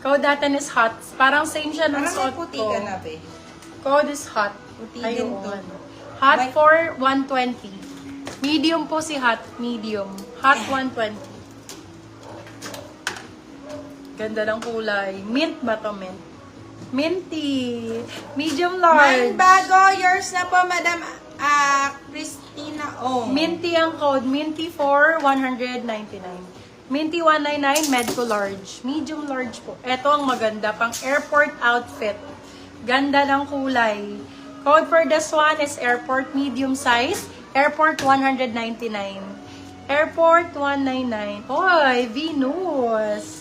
Code natin is hot. Parang same siya ng Parang may suot puti ko. ka na, be. Code is hot. Puti Ayun. din to. Hot May- for 120. Medium po si hot. Medium. Hot 120. Ganda ng kulay. Mint ba to, mint? Minty. Medium large. Man bago, yours na po, Madam Christina Ong. Minty ang code. Minty for 199. Minty 199, med to large. Medium large po. Ito ang maganda, pang airport outfit. Ganda ng kulay. Code for this one is airport medium size. Airport 199. Airport 199. Oy, Venus.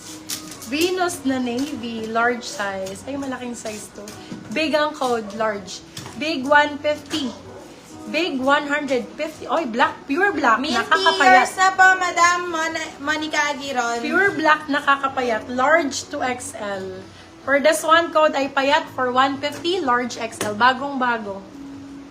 Venus na navy. Large size. Ay, malaking size to. Big ang code, large. Big 150. Big 150. Oy, black. Pure black. Minty, Nakakapayat. yours na po, Madam Monica Aguiron. Pure black nakakapayat. Large to XL. For this one, code ay payat for 150. Large XL. Bagong-bago.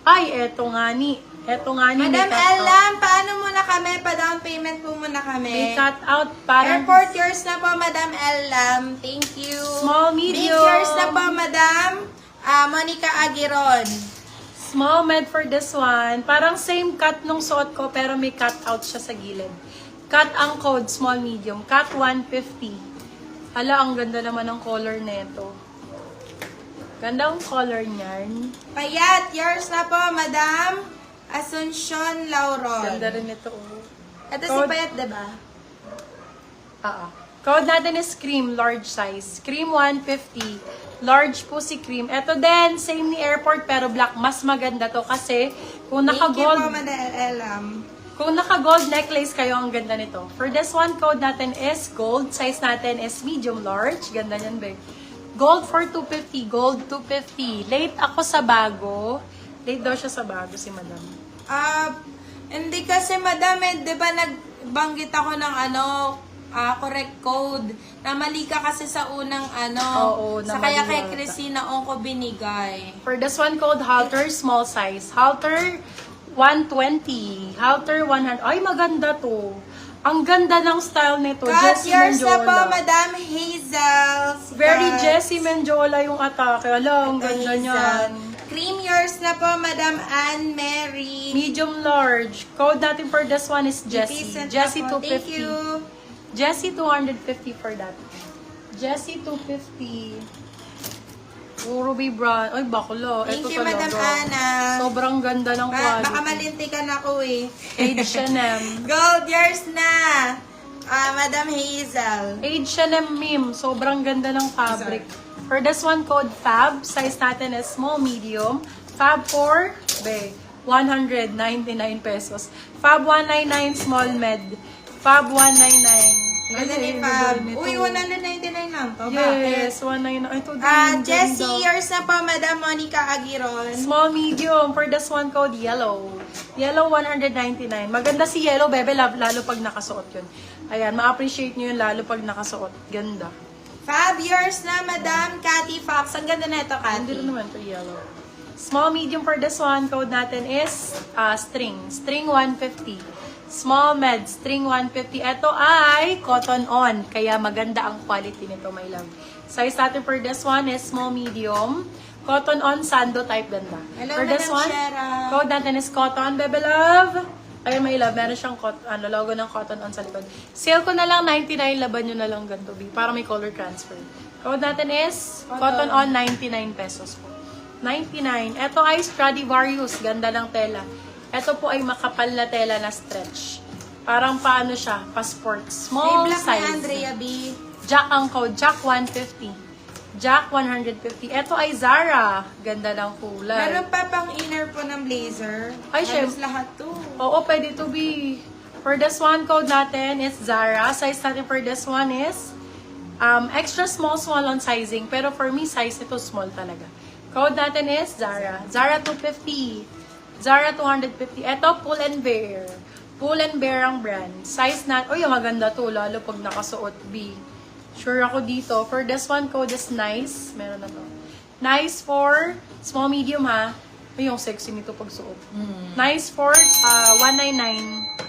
Ay, eto nga ni. Eto nga ni. Madam may cut out. Elam, paano muna kami? Pa-down payment po muna kami. May cut out parang Airport, yours na po, Madam Elam. Thank you. Small, medium. Big, yours na po, Madam Monica Aguiron. small med for this one. Parang same cut nung suot ko pero may cut out siya sa gilid. Cut ang code, small, medium. Cut 150. Hala, ang ganda naman ng color nito. Ganda ang color niyan. Payat, yours na po, Madam Asuncion Lauron. Ganda rin ito. Oh. Ito si Code- Payat, diba? Code natin is cream, large size. Cream 150. Large po si cream. Ito din, same ni airport pero black. Mas maganda to kasi kung Thank you po, naka-gold, Madam Elam. kung naka-gold necklace kayo, ang ganda nito. For this one, code natin is gold. Size natin is medium large. Ganda niyan, be. Gold for 250. Gold 250. Late ako sa bago. Late daw siya sa bago si madam. Hindi kasi, Madam, di ba nagbanggit ako ng correct code. Namali ka kasi sa unang Oo, sa namali kaya kay yata. Christina Ong ko binigay. For this one, code halter, small size. Halter 120. Halter 100. Ay, maganda to. Ang ganda ng style nito. Cut Jessie yours na po, Mendiola. Madam Hazel. Very Cut. Jessie Mendiola yung atake. Alam, ang ganda Hazel. niyan. Cream yours na po, Madam Anne Mary. Medium large. Code natin for this one is Jessie. Decent na Jessie po. Thank 250. you. Jessie 250 for that. Jessie 250. Ruby brown. Ay, bakla. Thank Ito you, talaga. Madam Ana. Sobrang ganda ng quality. Baka malintikan ako eh. H&M. Gold yours na, Madam Hazel. H&M meme. Sobrang ganda ng fabric. For this one, code FAB. Size natin is small, medium. FAB for, 199 pesos. FAB 199, small med. FAB 199. Ganda ni Ay, Fab. ganda nito. Uy, 199 lang to. Yes, 199. Ito din. Jessie, ganda. yours na po, Madam Monica Aguiron. Small, medium. For this one, code yellow. Yellow, 199. Maganda si yellow, bebe, lalo pag nakasuot yun. Ayan, ma-appreciate nyo yun lalo pag nakasuot. Ganda. Fab, yours na, Madam Cathy Fox. Ang ganda na ito, Hindi rin Cathy. naman to yellow. Small, medium for this one, code natin is string. String 150. Small med, string 150. Ito ay cotton on. Kaya maganda ang quality nito, my love. Size natin for this one is small, medium. Cotton on, sando type ganda. Hello, For this Madam one, Shera. code natin is cotton, bebe love. Ayun, my love, meron siyang logo ng cotton on sa likod. Sale ko na lang 99, laban nyo na lang ganito, B, para may color transfer. Code natin is cotton on, 99 pesos po. 99. Ito ay Stradivarius, ganda ng tela. Ito po ay makapal na tela na stretch. Parang paano siya, passport. May Small black size. ni Andrea B. Jack ang code, Jack 150. Jack 150. Ito ay Zara. Ganda ng kulay. Meron pa pang inner po ng blazer. Ay, Halos syempre. lahat to. Oo, pwede to be. For this one, code natin is Zara. Size natin for this one is extra small on sizing. Pero for me, size ito small talaga. Code natin is Zara. Zara 250. Zara 250. Ito, Pull and Bear. Pull and Bear ang brand. Size na, uy, maganda to, lalo pag nakasuot B. Sure ako dito. For this one, code is nice. Meron na to. Nice for small, medium ha. Ay, yung sexy nito pag suot. Nice for 199.